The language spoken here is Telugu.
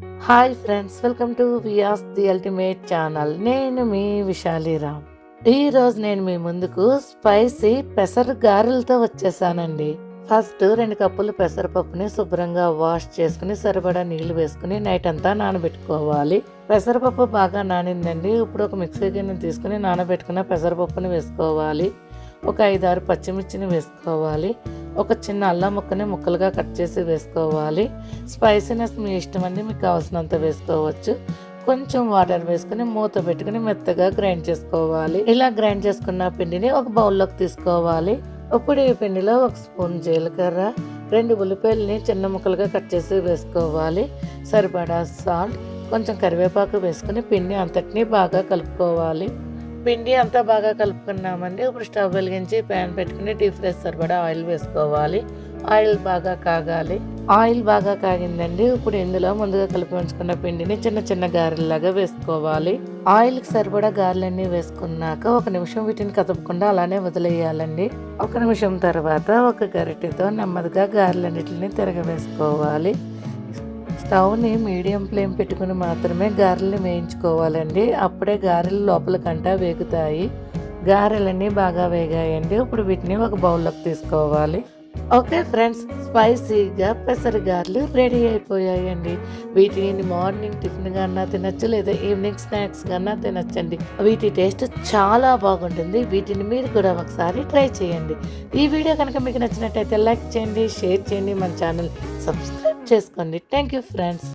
హాయ్ ఫ్రెండ్స్, వెల్కమ్ టు వియాస్ ది అల్టిమేట్ ఛానల్. నేను మీ విశాలిరామ్. ఈరోజు నేను మీ ముందుకు స్పైసీ పెసర గారెలతో వచ్చేసానండి. ఫస్ట్ 2 కప్పులు పెసరపప్పుని శుభ్రంగా వాష్ చేసుకుని సరిపడా నీళ్లు వేసుకుని నైట్ అంతా నానబెట్టుకోవాలి. పెసరపప్పు బాగా నానిందండి. ఇప్పుడు ఒక మిక్సీ గిన్నె తీసుకుని నానబెట్టుకున్న పెసరపప్పుని వేసుకోవాలి. ఒక 5-6 పచ్చిమిర్చిని వేసుకోవాలి. ఒక చిన్న అల్లం ముక్కని ముక్కలుగా కట్ చేసి వేసుకోవాలి. స్పైసీనెస్ మీ ఇష్టం అండి, మీకు కావాల్సినంత వేసుకోవచ్చు. కొంచెం వాటర్ వేసుకుని మూత పెట్టుకుని మెత్తగా గ్రైండ్ చేసుకోవాలి. ఇలా గ్రైండ్ చేసుకున్న పిండిని ఒక బౌల్లోకి తీసుకోవాలి. ఇప్పుడు ఈ పిండిలో 1 స్పూన్ జీలకర్ర, 2 ఉల్లిపాయలని చిన్న ముక్కలుగా కట్ చేసి వేసుకోవాలి. సరిపడా సాల్ట్, కొంచెం కరివేపాకు వేసుకుని పిండి అంతటినీ బాగా కలుపుకోవాలి. పిండి అంతా బాగా కలుపుకున్నామండి. ఇప్పుడు స్టవ్ వెలిగించి ప్యాన్ పెట్టుకుని డీప్ ఫ్రై సరిపడా ఆయిల్ వేసుకోవాలి. ఆయిల్ బాగా కాగాలి. ఆయిల్ బాగా కాగిందండి. ఇప్పుడు ఇందులో ముందుగా కలిపి ఉంచుకున్న పిండిని చిన్న చిన్న గారెల్లాగా వేసుకోవాలి. ఆయిల్కి సరిపడా గారెలన్నీ వేసుకున్నాక 1 నిమిషం వీటిని కదపకుండా అలానే వదిలేయాలండి. 1 నిమిషం తర్వాత ఒక గరిటెతో నెమ్మదిగా గారెలన్నిటిని తిరగవేసుకోవాలి. స్టవ్ని మీడియం ఫ్లేమ్ పెట్టుకుని మాత్రమే గారెల్ని వేయించుకోవాలండి. అప్పుడే గారెలు లోపలికంటా వేగుతాయి. గారెలన్నీ బాగా వేగాయండి. ఇప్పుడు వీటిని ఒక బౌల్లోకి తీసుకోవాలి. ఓకే ఫ్రెండ్స్, స్పైసీగా పెసర గారెలు రెడీ అయిపోయాయండి. వీటిని మార్నింగ్ టిఫిన్ కన్నా తినచ్చు, లేదా ఈవినింగ్ స్నాక్స్ కన్నా తినచ్చండి. వీటి టేస్ట్ చాలా బాగుంటుంది. వీటిని మీరు కూడా ఒకసారి ట్రై చేయండి. ఈ వీడియో కనుక మీకు నచ్చినట్టయితే లైక్ చేయండి, షేర్ చేయండి, మన ఛానల్ సబ్స్క్రైబ్ చేసుకోండి. Thank you friends.